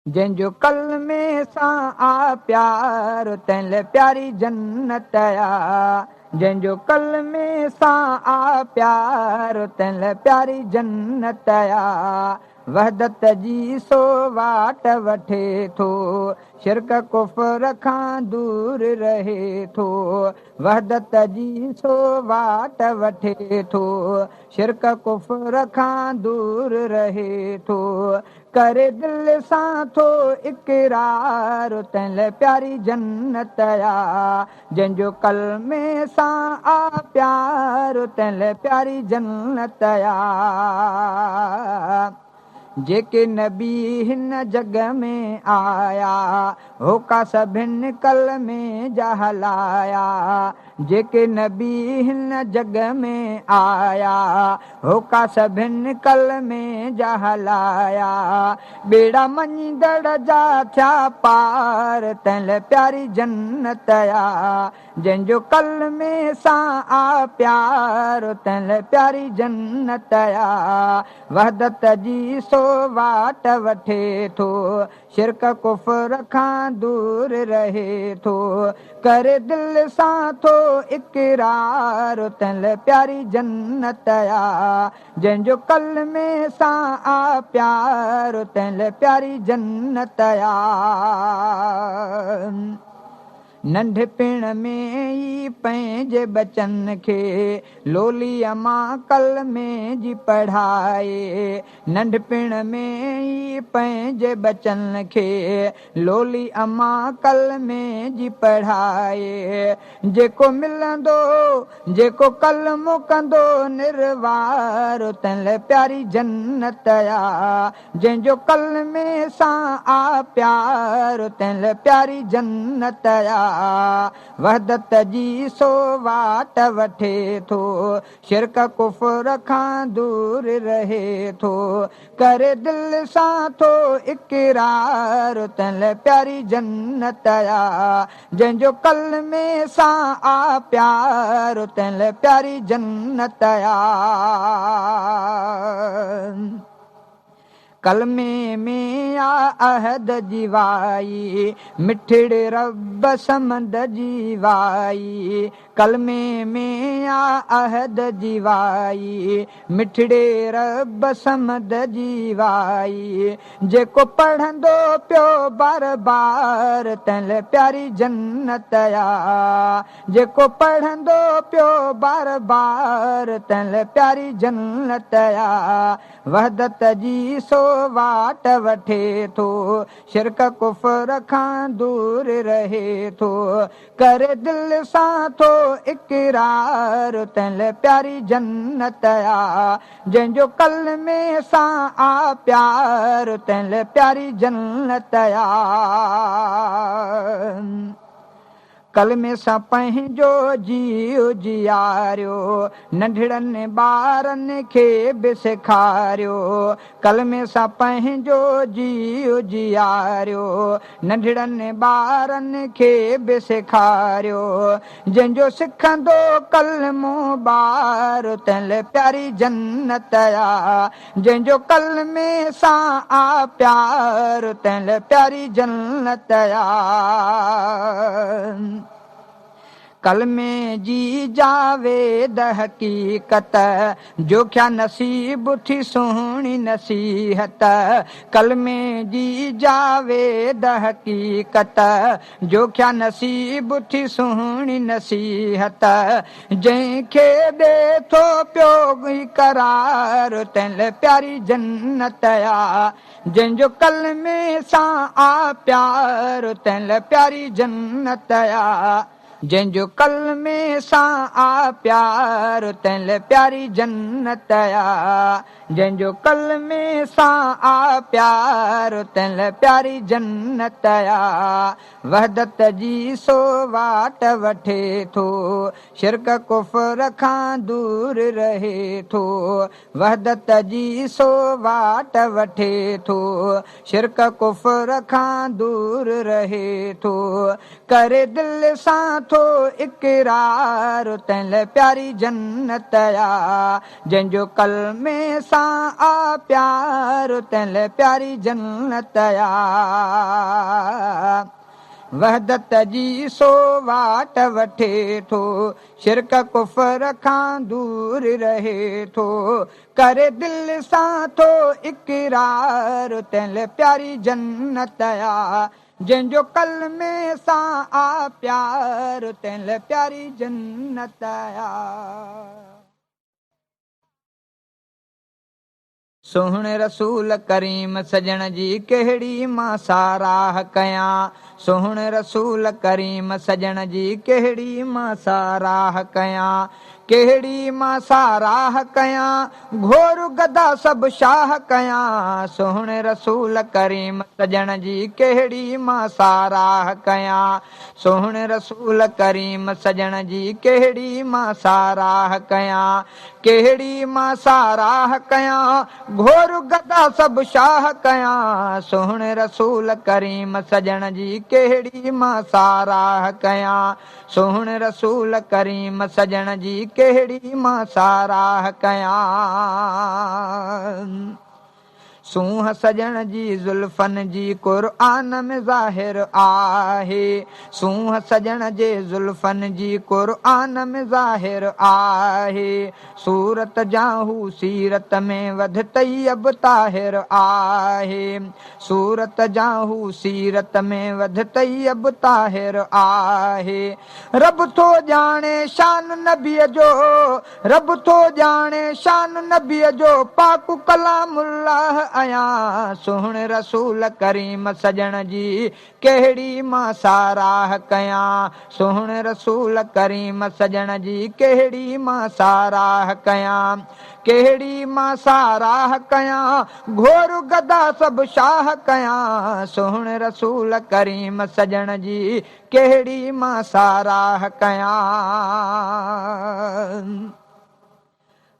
जंहिंजो कलमे सां आ प्यार तंहिं प्यारी जन्नत आ। जंहिंजो कलमे सां आ प्यार तंहिं प्यारी जन्नत आ। वहदत जी सो वाट वठे थो, शिरक कुफर खां दूर रहे थो। वहदत जी सो वाट वठे थो, शिरक कुफर खां दूर रहे थो। करे दिल सां थो इकरार तंहिं प्यारी जन्नत आ। जंहिंजो कलमे सां आ प्यार तंहिं प्यारी जन्नत आ। जेके नबी हिन जग में आया होका सभिनि कलमे जा हलाया। जेके नबी हिन जग में आया होका सभिनि कलमे जा हलाया। बेड़ा मञींदड़ जा थिया पार तंहिं प्यारी जन्नत आ। जंहिंजो कलमे सां आ प्यार तंहिं प्यारी जन्नत आ। वहदत जी सो वाट वठे थो, शिरक कुफर खां दूर रहे थो। करे दिल सां थो इकरार तंहिं प्यारी जन्नत आ। जंहिंजो कलमे सां आ प्यार तंहिं प्यारी जन्नत आ। नंढपिण में ई पंहिंजे बचन खे लोलीअ मां कलमे जी पढ़ाए। नंढपिण में ई पंहिंजे बचन खे लोलीअ मां कलमे जी पढ़ाए। जेको मिलंदो जेको कलमो कंदो निर्वार तंहिं प्यारी जन्नत आ। जंहिंजो कलमे सां आ प्यार तंहिं प्यारी जन्नत आ। वहदत जी सो वाट वठे थो, शिरक कुफर खां दूर रहे थो। करे दिल सां थो इकरार तंहिं प्यारी जन्नत आ। जंहिंजो कलमे सां आ प्यार तंहिं प्यारी जन्नत आ। कलमे में आ अहद जी वाई, मिठड़े रब समद जी वाई। कलमे में आ अहद जी वाई, मिठड़े रब समद जी वाई। जेको पढ़ंदो पियो बार बार तंहिं प्यारी जन्नत आ। जेको पढ़ंदो पियो बार बार तंहिं प्यारी जन्नत आ। वहदत जी सो वाट वठे थो, शिरक कुफर खां दूर रहे थो। करे दिल सां थो इकरार तंहिं प्यारी जन्नत आ। जंहिंजो कलमे सां आ प्यार तंहिं प्यारी जन्नत आ। कलमे सां पंहिंजो जीव जियारियो, नंढड़नि ॿारनि खे बि सेखारियो। कलमे सां पंहिंजो जीव जियारियो, नंढड़नि ॿारनि खे बि सेखारियो। जंहिंजो सिखंदो कलमो ॿार तंहिं प्यारी जन्नत आ। जंहिंजो कलमे सां आ प्यार तंहिं प्यारी जन्नत आ। कलमे जी जावेद हकीकत, जोख्या नसीब थी सुहिणी नसीहत। कलमे जी जावेद हकीकत, जोख्या नसीब थी सुहिणी नसीहत। जंहिंखे ॾे थो पियो करार तंहिं प्यारी जन्नत आ। जंहिंजो कलमे सां आ प्यार तंहिं प्यारी जन्नत आ। जंहिंजो कलमे सां आ प्यार तंहिं प्यारी जन्नत आ। जंहिंजो कलमे सां आ प्यार तंहिं प्यारी जन्नत आ। वहदत जी सो वाट वठे थो, शिरक कुफर खां दूर रहे थो। वहदत जी सो वाट वठे थो, शिरक कुफर खां दूर रहे थो। करे दिल सां थो इकरार तंहिं प्यारी जन्नत आ। जंहिंजो कलमे सां सां आ प्यार तंहिं प्यारी जन्नत आ वहदत जी सो वाट वठे थो शिरक कुफर खां दूर रहे थो करे दिल सां थो इकरार तंहिं प्यारी जन्नत आ जंहिंजो कलमे सां आ प्यार तंहिं प्यारी जन्नत आ सोहणे रसूल करीम सजण जी कहिड़ी मां साराह कयां सोहणे रसूल करीम सजण जी कहिड़ी मां साराह कयां कहिड़ी मां साराह कयां घोर गदा सभु शाह कयां सोहणे रसूल करीम सजण जी कहिड़ी मां साराह कयां सोहणे रसूल करीम सजण जी कहिड़ी मां साराह कयां कहिड़ी मां साराह कयां घोर गदा सभु शाह कयां सोहणे रसूल करीम सजण जी कहिड़ी मां साराह कयां सोहणे रसूल करीम सजण जी कहिड़ी मां साराह कयां सूंह सजण जी ज़ुल्फन जी क़ुरआन में ज़ाहिर आहे सूंह सजण जे ज़ुल्फन जी क़ुरआन में ज़ाहिर आहे सूरत जाहू सीरत में वध तैयब ताहिर आहे सूरत जाहू सीरत में वध तैयब ताहिर आहे रब थो ॼाणे शान नबीअ जो रब थो ॼाणे शान नबीअ जो पाक कलामुल्लाह आया सोहणे रसूल करीम सजण जी कहिड़ी मां साराह कयां सोहणे रसूल करीम सजण जी कहिड़ी मां साराह कयां कहिड़ी मां साराह कयां घोर गदा सभु शाह कयां सोहणे रसूल करीम सजण जी कहिड़ी मां साराह कयां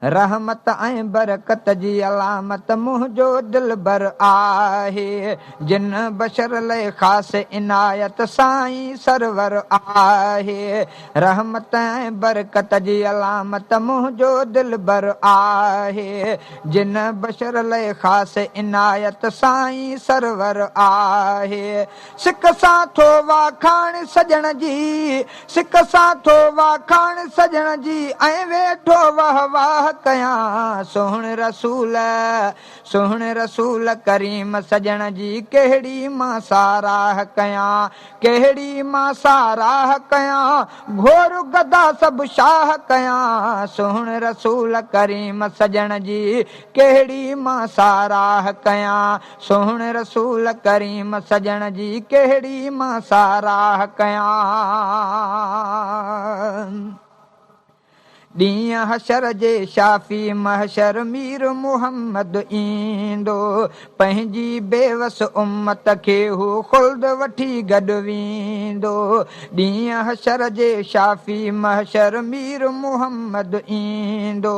रहमत ऐं बरकत जी अलामत मुंहिंजो दिलबर आहे जिन बशर लाइ ख़ासि इनायत साईं सरवर आहे रहमत ऐं बरकत जी अलामत मुंहिंजो दिलबर आहे जिन बशर लाइ ख़ासि इनायत साईं सरवर आहे सिक सां थो वाखाण सजण जी सिक सां थो वाखाण सजण जी ऐं वेठो वाह वाह कयां सोहणे रसूल करीम सजण जी कहिड़ी मां साराह कयां कहिड़ी मां साराह कयां घोर गदा सभु शाह कयां सोहणे रसूल करीम सजण जी कहिड़ी मां साराह कयां सोहणे रसूल करीम सजण जी कहिड़ी मां साराह कयां ॾींहं हशर जे शाफ़ी महशर मीर मुहम्मद ईंदो पंहिंजी बेवस उम्मत खे हू ख़ुल्द वठी गॾु वेंदो ॾींहं हशर जे शाफ़ी महशर मीर मुहम्मद ईंदो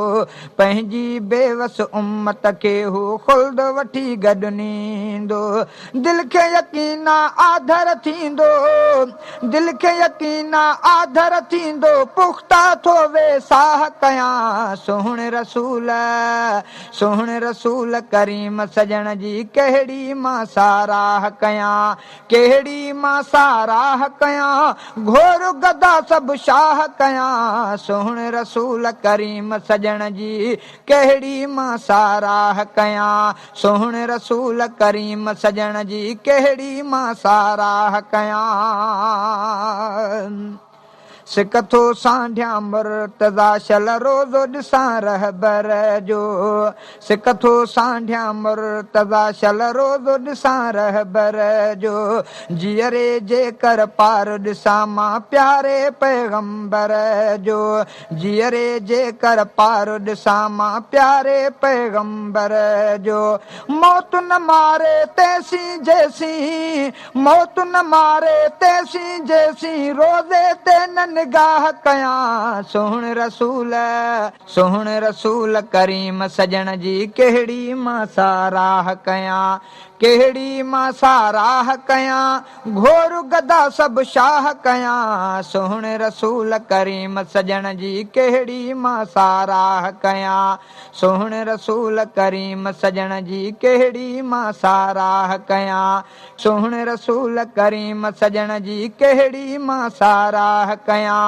पंहिंजी बेवस उम्मत खे हू ख़ुल्द वठी गॾु नींदो दिलि खे यकीन आधर थींदो दिलि खे यकीन आधर थींदो पुख़्ता थो वेसा कयां सोहणे रसूल करीम सजण जी कहिड़ी मां साराह कयां कहिड़ी मां साराह कयां घोर गदा सभु शाह कयां सोहणे रसूल करीम सजण जी कहिड़ी मां साराह कयां सोहणे रसूल करीम सजण जी कहिड़ी मां साराह कयां सिक थो सांढिया मुर्तज़ा शल रोज़ो ॾिसां रहबर जो सिक थो सांढिया मुर्तज़ा शल रोज़ो ॾिसां रहबर जो जीअरे जे कर पार ॾिसां मां प्यारे पैगंबर जो जीअरे जे कर पार ॾिसां मां प्यारे पैगंबर जो मौत न मारे तेसीं जेसीं मौत न मारे तेसीं जेसीं रोज़े ते न निगाह कयां सोहणे रसूल करीम सजण जी कहिड़ी मां साराह कयां कहिड़ी मां साराह कयां घोर गदा सभु शाह कयां सोहणे रसूल करीम सजण जी कहिड़ी मां साराह कयां सोहणे रसूल करीम सजण जी कहिड़ी मां साराह कयां सोहणे रसूल करीम सजण जी कहिड़ी मां साराह कयां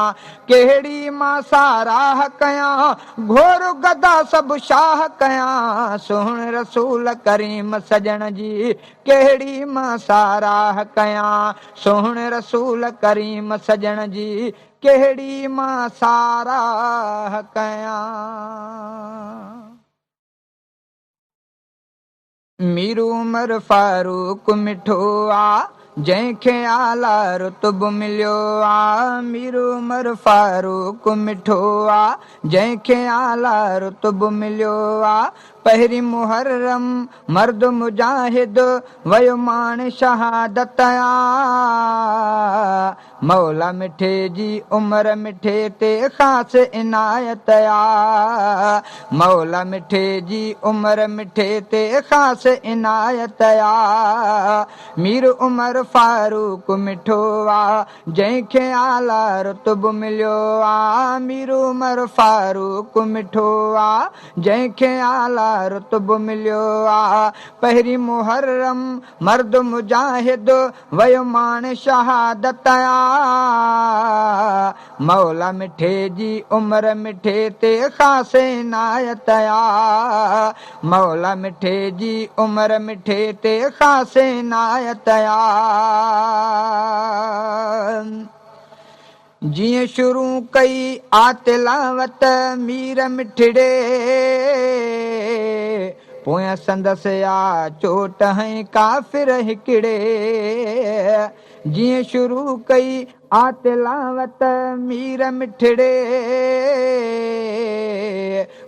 कहिड़ी मां साराह कयां घोर गदा सभु शाह कयां सोहणे रसूल करीम सजण जी कहिड़ी मां साराह कयां सोहणे रसूल करीम सजण जी कहिड़ी मां साराह कयां। मीर उमर फारूक मिठो आ जंहिंखे आला रुतबो मिलियो आ मीर उमर फारूक मिठो आ जंहिंखे आला रुतबो मिलियो आ पहिरीं मुहर्रम मर्द मुजाहिद वयो माण शहादत आ मौला मिठे जी उमर मिठे ते ख़ासि इनायत आ मौला मिठे जी उमर मिठे ते ख़ासि इनायत आ मीर उमर फारूक मिठो आ जंहिंखे आला रुतबो मिलियो आ मीर उमर फारूक मिठो आ जंहिंखे आला रुतबो मिलियो आ पहिरीं मुहर्रम मर्द मुजाहिद वयो माण शहादत आ मौला मिठे जी उमर मिठे ते ख़ासि इनायत आ मौला मिठे जी उमर मिठे ते ख़ासि इनायत आ जीअं शुरू कई आ तिलावत मीर मिठड़े पोयां संदसि आ चोट हई काफ़िर हिकिड़े जीअं शुरू कई आ तिलावत मीर मिठड़े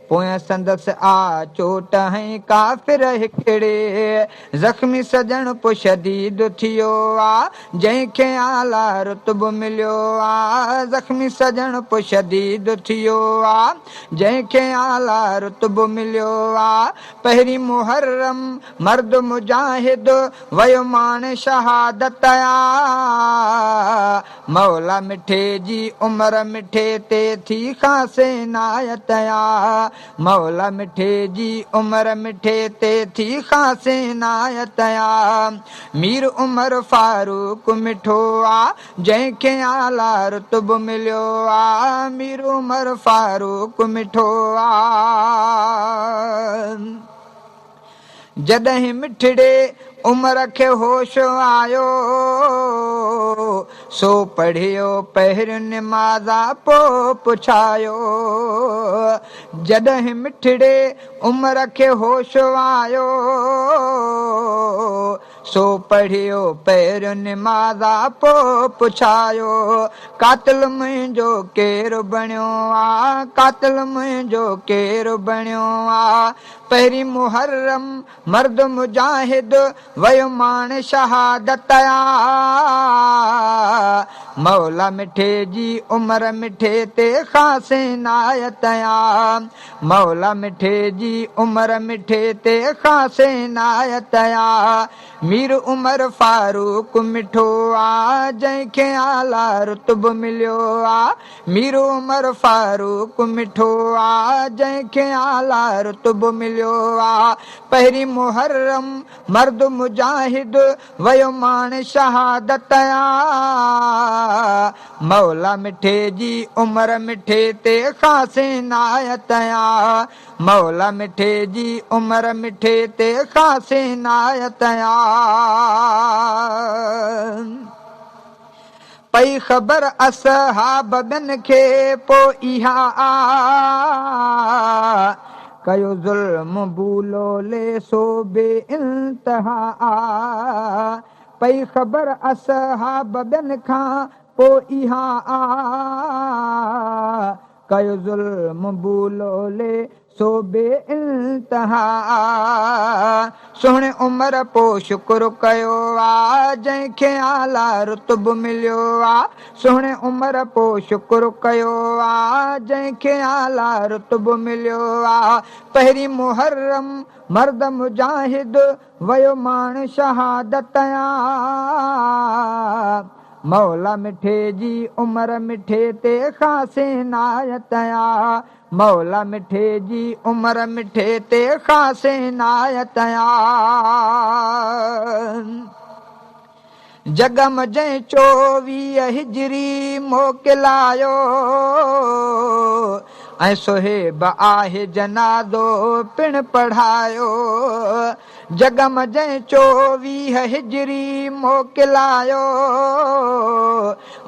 पोयां संदसि आ चोट हई काफ़िर हिकिड़े ज़ख़्मी सजण पो शदीद थियो आ जंहिंखे आला रुतबो मिलियो आ ज़ख़्मी सजण पो शदीद थियो आ जंहिंखे आला रुतबो मिलियो आ पहिरीं मुहर्रम मर्द मुजाहिद वयो माण शहादत आ मौला मिठे जी उमर मिठे ते थी ख़ासि इनायत आ मौला मिठे जी उमर मिठे ते थी ख़ासि इनायत आ मीर उमर फारूक मिठो आ जंहिंखे आला रुतबो मिलियो आ मीर उमर फारूक मिठो आ जॾहिं मिठड़े उमर खे होश आयो सो पढ़ियो पहिरियों निमाज़ा पोइ पुछायो जॾहिं मिठड़े उमर खे होश आयो सो पढ़ियो पहिरियों निमाज़ा पोइ पुछायो कातिल मुंहिंजो केरु बणियो आ कातिल मुंहिंजो केरु बणियो आ पहिरीं मुहर्रम मर्द मुजाहिद वयो माण शहादत आ मौला मिठे जी उमर मिठे ते ख़ासि इनायत आ मौला मिठे जी उमर मिठे ते ख़ासि इनायत आ मीर उमर फारूक मिठो आ जंहिंखे आला रुतबो मिलियो आ मीर उमर फारूक मिठो आ जंहिंखे आला रुतबो मिलियो आ पहिरीं मुहर्रम मर्द मुजाहिद वयो माण शहादत आ मौला मिठे जी उमर मिठे ते ख़ासि इनायत आ मौला मिठे जी उमर मिठे ते ख़ासि इनायत आ पई ख़बर असहाब ॿियनि खे पोइ इहा आ कयो ज़ुल्म भूलो ले सो बे इंतहा आ पई ख़बर असहाब ॿियनि खां पोइ इहा आ कयो ज़ुल्म भूलो ले सो बे इंतहा सुहिणे उमिरि पोइ शुक्र कयो आहे जंहिंखे आला रुतब मिलियो आहे सुहिणे उमिरि पोइ शुक्र कयो आहे जंहिंखे आला रुतब मिलियो आहे पहिरीं मुहर्रम मर्द मुजाहिद वयो माण शहादत मौला मिठे जी उमिरि मिठे ते ख़ासि नायत मौला मिठे जी उमिरि मिठे ते ख़ासि नायत जगम जंहिं 24 हिजरी मोकिलायो ऐं सोहेब आहे जनादो पिण पढ़ायो जगम जंहिं 24 हिजरी मोकिलायो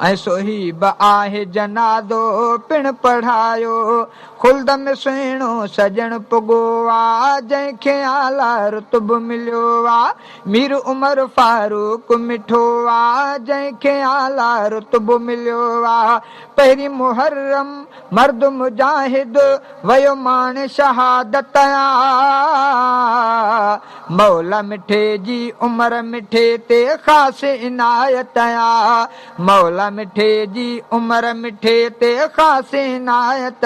ऐं सोहेब आहे जनादो पिण पढ़ायो खुल्द में सुहिणो सजण पुॻो आहे जंहिंखे आला रुतब मिलियो आहे मीर उमर फारूक मिठो आहे जंहिंखे आला रुतब मिलियो आहे पहिरीं मुहर्रम मर्द मुजाहिद वयो माण शहादत मौला मिठे जी उमिरि मिठे ते ख़ासि इनायत मौला मिठे जी उमिरि मिठे ते ख़ासि इनायत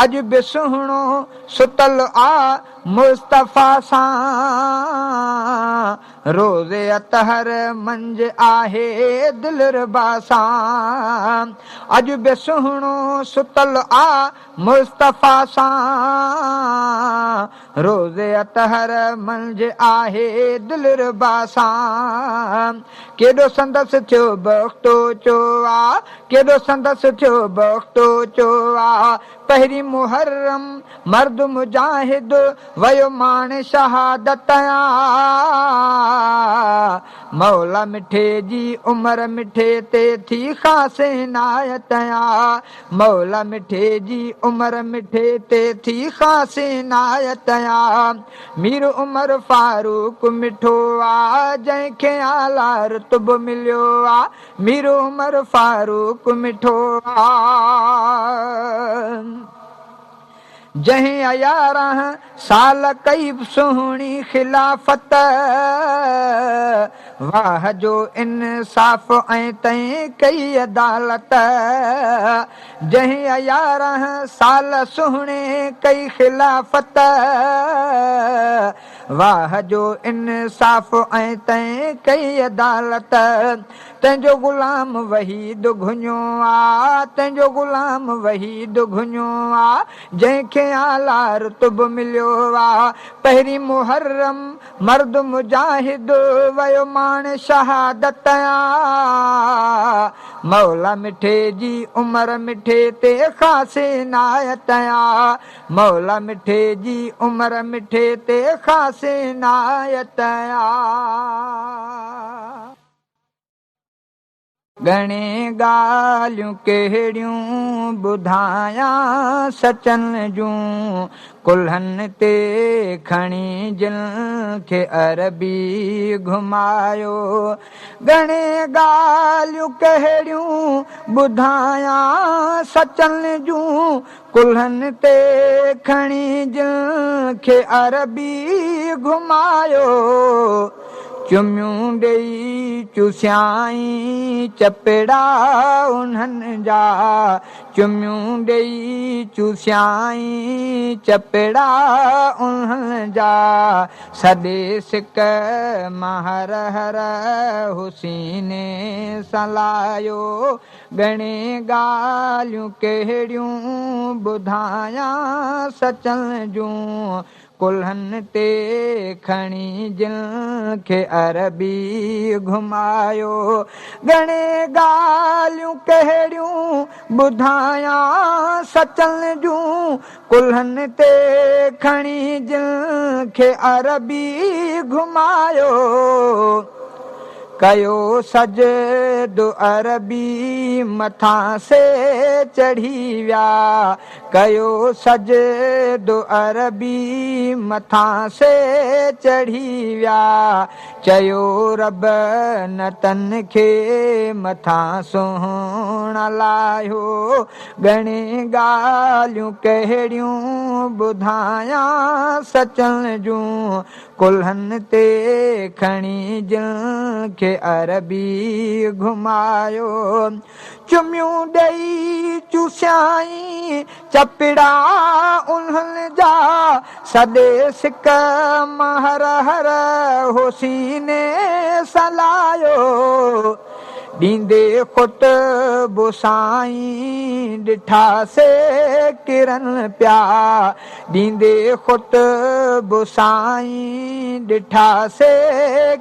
अॼु बि सुहिणो सुतल आ मुस्तफ़ा सां रोज़े अतहर मंझ आहे दिलरबा सां अॼु बि सुहिणो सुतल आ मुस्तफ़ा सां रोज़े अतहर मंझ आहे दिलरबा सां केॾो संदसि थियो बख़्तो चो आ केॾो संदसि थियो बख़्तो चो आ पहिरीं मुहर्रम मर्द मुजाहिद वयो माण शहादत मौला मिठे जी उमिरि मिठे ते थी ख़ासि इनायत मौला मिठे जी उमिरि मिठे ते थी ख़ासि इनायत मीर उमर फारूक मिठो आहे जंहिंखे आला रुतब मिलियो आहे मीर उमर फारूक मिठो आहे जंहिं 11 साल कई सुहिणी खिलाफ़त वाह जो इंसाफ़ ऐं तंहिं कई अदालत जंहिं 11 साल सुहिणे कई खिलाफ़त वाह जो इंसाफ़ ऐं तंहिं कई अदालत तंहिंजो गुलाम वहीद घुञो आहे तंहिंजो गुलाम वहीद घुञो आहे जंहिंखे आला रुतब मिलियो आहे पहिरीं मुहर्रम मर्द मुजाहिद वयो माण शहादत मौला मिठे जी उमिरि मिठे ते ख़ासि इनायत मौला मिठे जी उमिरि मिठे ते ख़ासि इनायत घणे ॻाल्हियूं कहिड़ियूं ॿुधायां सचनि जूं कुल्हनि ते खणी जिन खे अरबी घुमायो घणे ॻाल्हियूं कहिड़ियूं ॿुधायां सचनि जूं कुल्हनि ते खणी जिन खे अरबी घुमायो चुमियूं ॾेई चुसियाई चपेड़ा उन्हनि जा चुमियूं ॾेई चुसियाई चपेड़ा उन्हनि जा सॾे सिक महर हर हुसीने सलायो घणे ॻाल्हियूं कहिड़ियूं ॿुधायां सचनि जूं कुल्हनि ते खणी जिन खे अरबी घुमायो घणे ॻाल्हियूं कहिड़ियूं ॿुधायां सचनि जूं कुल्हनि ते खणी जिन खे अरबी घुमायो कयो सज दो अरबी मथां से चढ़ी विया कयो सज दो अरबी मथां से चढ़ी विया चयो रब न तन खे मथां सुहिणा लायो घणे ॻाल्हियूं कहिड़ियूं ॿुधायां सचनि जूं कुल्हनि ते खणी जिन खे अरबी घुमायो चुमियूं ॾेई चुसियाई चपड़ा उन्हनि जा सॾे सिक महर हर हो सीने सलायो ॾींदे ख़ुतबो साईं ॾिठासे किरन पिया ॾींदे ख़ुतबो साईं ॾिठासे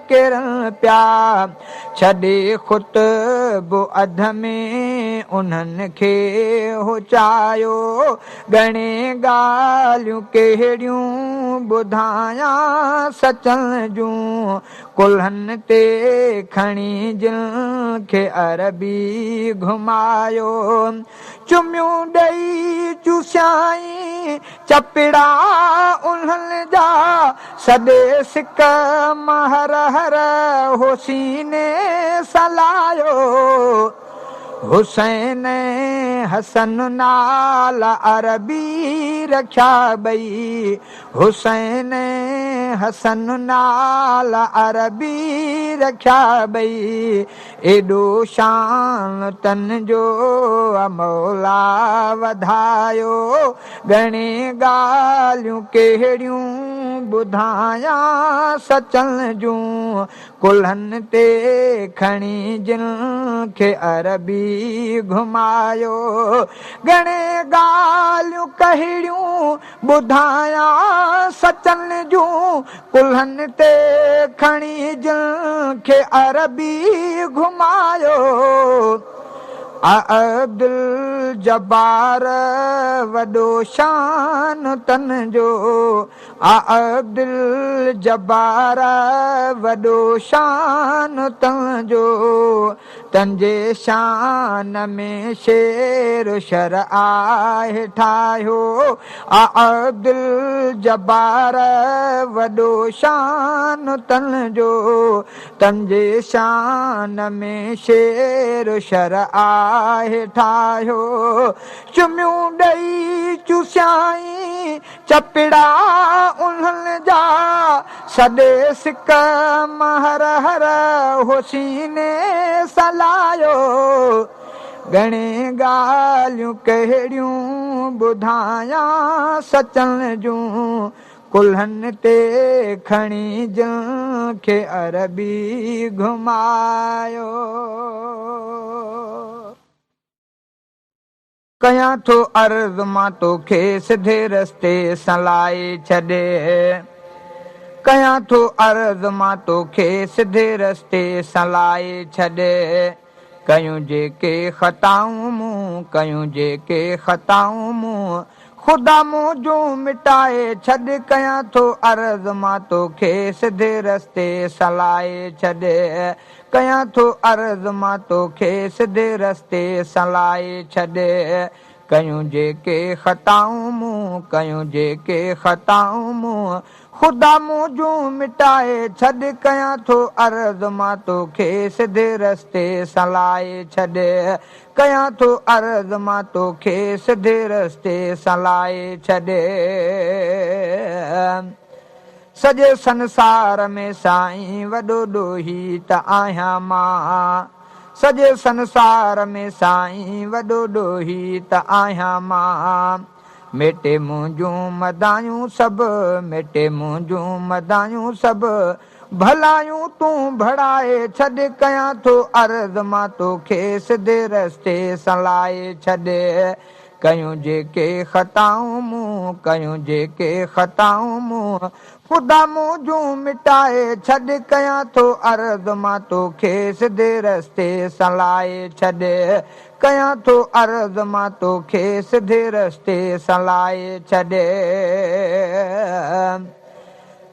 किरन पिया छॾे ख़ुतबो अध में उन्हनि खे हो चायो घणे ॻाल्हियूं कहिड़ियूं ॿुधायां सचनि जूं कुल्हनि ते खणी जिन खे अरबी घुमायो चुमियूं ॾेई चुसियाई चपड़ा उन्हनि जा सॾे सिक महर हर हो सीने सलायो हुसैन हसन नाला अरबी रखिया ॿई हुसैन हसन नाला अरबी रखिया ॿई एॾो शान तन जो मौला वधायो घणे ॻाल्हियूं कहिड़ियूं ॿुधायां सचनि जूं कुल्हनि ते खणी जिन खे अरबी घुमायो घणे ॻाल्हियूं कहिड़ियूं ॿुधायां सचनि जूं कुल्हनि ते खणी जिन खे अरबी घुमायो अब्दुल जब्बार वॾो शान तन जो अब्दुल जब्बार वॾो शान तन जो तंजे शान में शेर शर आहे ठाहियो अब्दुल जब्बार वॾो शान तन जो तंजे शान में शेर शर आहे ठाहियो चुमियूं ॾेई चुसियाई चपड़ा उन्हनि जा सॾे सिक महर हर हो सीने सलायो घणे ॻाल्हियूं कहिड़ियूं ॿुधायां सचनि जूं कुल्हनि ते खणी जिन खे अरबी घुमायो कयां थो अर्ज़ मां तोखे सिधे रस्ते सलाए छॾे कयां थो अर्ज़ मां तोखे सिधे रस्ते सलाए छॾे कयूं जेके ख़ताऊं मूं कयूं जेके ख़ताऊं मूं ख़ुदा मुंहिंजो मिटाए छॾ कयां थो अर्ज़ मां तोखे सिधे रस्ते सलाए छॾे कयां थो अर्ज़ मां तोखे सिधे रस्ते सलाए छॾे कयूं जेके ख़ताऊं मूं कयूं जेके ख़ताऊं मूं ख़ुदा मुंहिंजो मिटाए छॾ कयां थो अर्ज़ मां तोखे सिधे रस्ते सलाए छॾे कयां थो अर्ज़ मां तोखे सिधे रस्ते सलाए छॾे सॼे संसार में साईं वॾो ॾोही त आहियां मां सॼे संसार में साईं वॾो ॾोही त आहियां मां मेटे मुंहिंजूं मदायूं सभु मेटे मुंहिंजूं मदायूं सभु भलायूं तूं भड़ाए छॾ कयां थो अर्ज़ मां तोखे सिधे रस्ते सलाए छॾे कयूं जेके ख़ताऊं मूं कयूं जेके ख़ताऊं मूं ख़ुदा मुंहिंजो मिटाए छॾ कयां थो अर्ज़ मां तोखे सिधे रस्ते सलाए छॾे कयां थो अर्ज़ मां तोखे सिधे रस्ते सलाए छॾे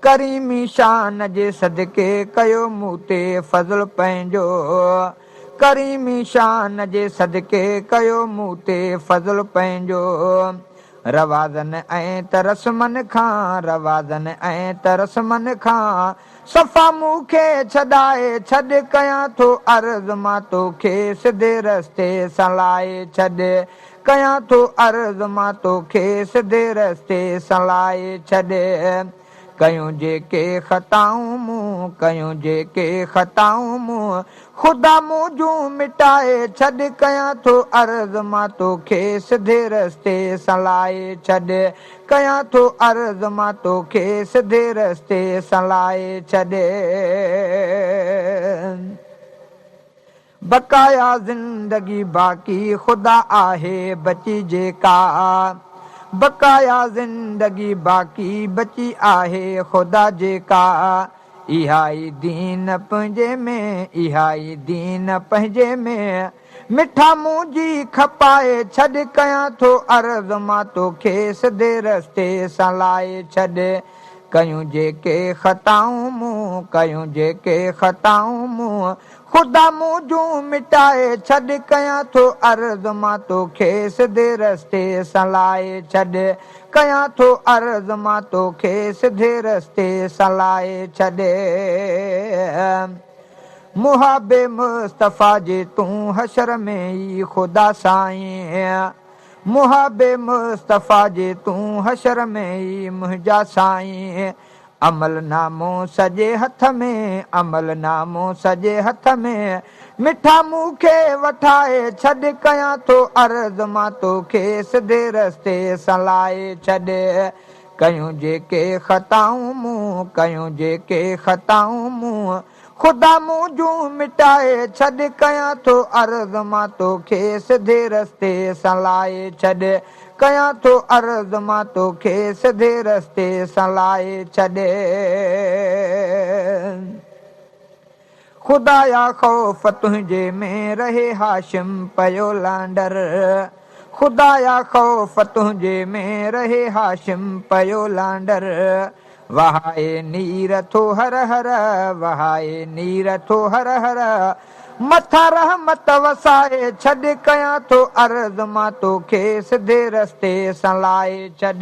करीमी शान जे सदके कयो मूं ते फज़ल पंहिंजो करीमी शान जे सदके कयो मूं ते फज़ल पंहिंजो रवाज़न ऐं तरसमन खां रवाज़न ऐं तरसमन खां सफ़ा मूंखे छॾाए छॾ कयां थो अर्ज़ मां तोखे सिधे रस्ते सलाए छॾ कयां थो अर्ज़ मां तोखे सिधे रस्ते सलाए छॾ कयूं जेके ख़ताऊं मूं कयूं जेके ख़ताऊं मूं ख़ुदा मुंहिंजूं मिटाए छॾ कयां थो अर्ज़ मां तोखे सिधे रस्ते सलाए छॾ कयां थो अर्ज़ मां तोखे सिधे रस्ते सलाए छॾ बक़ाया ज़िंदगी बाक़ी ख़ुदा आहे बची जेका बक़ाया ज़िंदगी बाक़ी बची आहे ख़ुदा जेका इहा ई दीन पंहिंजे में इहा ई दीन पंहिंजे में मिठा मुंहिंजी खपाए छॾ कयां थो अर्ज़ मां तोखे सिधे रस्ते सलाए छॾ कयूं जेके ख़ताऊं मूं कयूं जेके ख़ताऊं मूं ख़ुदा मुंहिंजूं मिटाए छॾ कयां थो अर्ज़ मां तोखे सिधे रस्ते सलाए छॾ कयां थो अर्ज़ मां तोखे सिधे रस्ते सलाए छॾ मुहाबे मुस्तफ़ा जे तूं हशर में ई ख़ुदा साईं मुहाबे मुस्तफ़ा जे तूं हशर में ई मुंहिंजा साईं अमल नामो सॼे हथ में अमल नामो सॼे हथ में मिठा मूंखे वठाए छॾ कयां थो अर्ज़ मां तोखे सिधे रस्ते सलाए छॾ कयूं जेके ख़ताऊं मूं कयूं जेके ख़ताऊं मूं ख़ुदा मुंहिंजूं मिटाए छॾ कयां थो अर्ज़ मां तोखे सिधे रस्ते सलाए छॾ कयां थो अर्ज़ मां तोखे सिधे रस्ते सलाए छॾ ख़ुदाया ख़ौफ़ तुंहिंजे में रहे हाशिम पयो लांडर ख़ुदाया ख़ौफ़ तुंहिंजे में रहे हाशिम पयो लांडर वहाए नीर थो हर हर वहाए नीर थो हर हर मथा रहमत वसाए छॾ कयां थो अर्ज़ मां तोखे सिधे रस्ते सलाए छॾ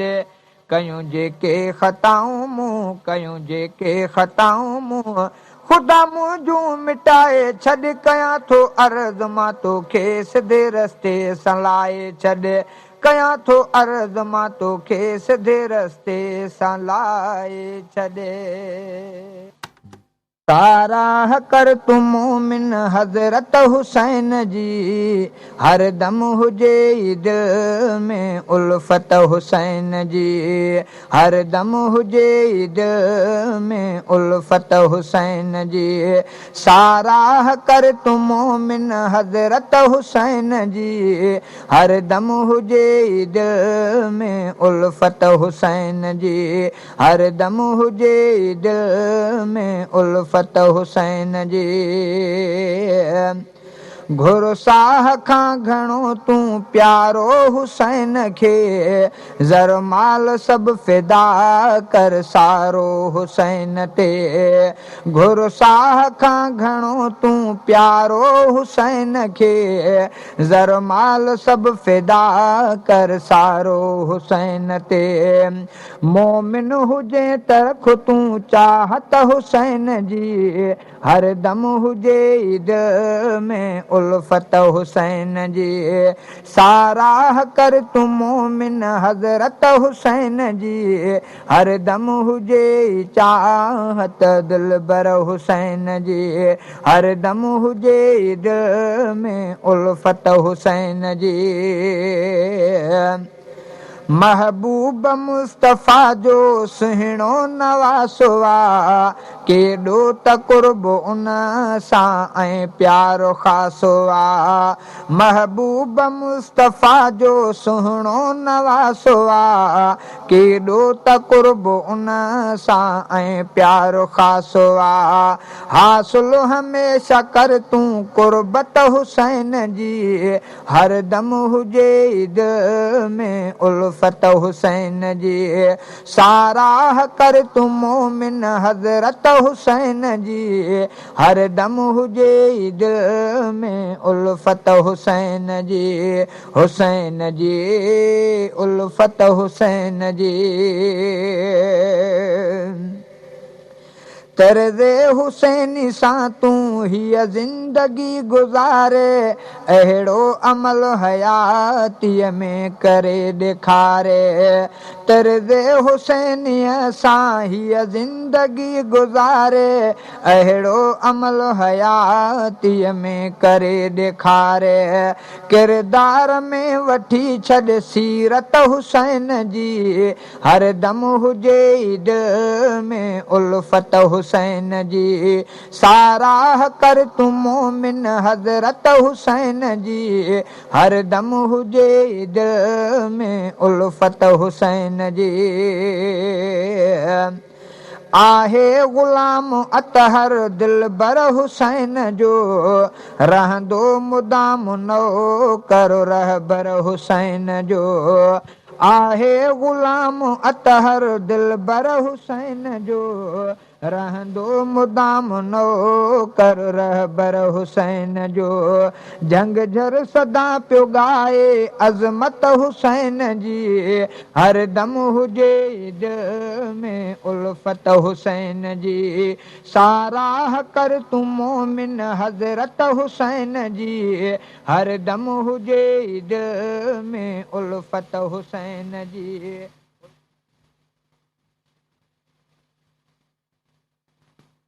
कयूं जेके ख़ताऊं मूं कयूं जेके ख़ताऊं मूं ख़ुदा मुंहिंजूं मिटाए छॾ कयां थो अर्ज़ मां तोखे सिधे रस्ते सलाए छॾ कयां थो अर्ज़ मां तोखे सिधे रस्ते सलाए छॾ ताराह कर तू मोमिन हज़रत हुसैन जी हर दम हुजे दिल में उल्फत हुसैन जी हर दम हुजे दिल में उल्फत हुसैन जी साराह कर तू मोमिन हज़रत हुसैन जी हर दम हुजे दिल में उल्फत हुसैन जी हर दम हुजे दिल में उल्फत हुसैन जी घुर साह खां घणो तूं प्यारो हुसैन खे ज़र माल सभु फिदा कर सारो हुसैन ते घुर साह खां घणो तूं प्यारो हुसैन खे ज़र माल सभु फिदा कर सारो हुसैन ते मोमिन हुजे त रख तूं चाहत हुसैन जी हर दम हुजे दिल में उल्फत हुसैन जी साराह कर तू मोमिन हज़रत हुसैन जी हर दम हुजे चाहत दिलबर हुसैन जी हर दम हुजे दिल में उल्फत हुसैन जी महबूब मुस्तफ़ा जो सुहिणो नवासो आहे केॾो त क़ुर्ब उन सां ऐं प्यारो ख़ासो आहे महबूब मुस्तफ़ा जो सुहिणो नवासो आहे केॾो त क़ुर्ब उन सां ऐं प्यारो ख़ासो आहे हासिल हमेशह कर तूं क़ुर्बत हुसैन जी हर दम हुजे दिल में उल्फत हुसैन जी साराह कर तू मोमिन हज़रत हुसैन जी, हर दम हुजे दिल में उल्फत हुसैन जी, हुसैन जी उल्फत हुसैन जी। तर्ज़े हुसैनी सां तूं हीअ ज़िंदगी गुज़ारे, अहिड़ो अमल हयातीअ में करे ॾेखारे। तर्ज़े हुसैनीअ सां हीअ ज़िंदगी गुज़ारे, अहिड़ो अमल हयातीअ में करे ॾेखारे। किरदार में वठी छॾ सीरत हुसैन जी, हर दम हुजे दिल में उल्फत हुसैन जी, साराह कर तू मोमिन हज़रत हुसैन जी, हर दम हुजे दिल में उल्फत हुसैन जी। आहे ग़ुलाम अतहर दिलबर हुसैन जो, रहंदो मुदाम नौकर रहबर हुसैन जो। आहे ग़ुलाम अतहर दिलबर हुसैन जो, रहंदो मुदाम नौकर रहबर हुसैन जो। जंग झर सदा पियो ॻाए अज़मत हुसैन जी, हर दम हुजे दिल में उल्फत हुसैन जी, साराह कर तू मोमिन हज़रत हुसैन जी, हर दम हुजे दिल में उल्फत हुसैन जी।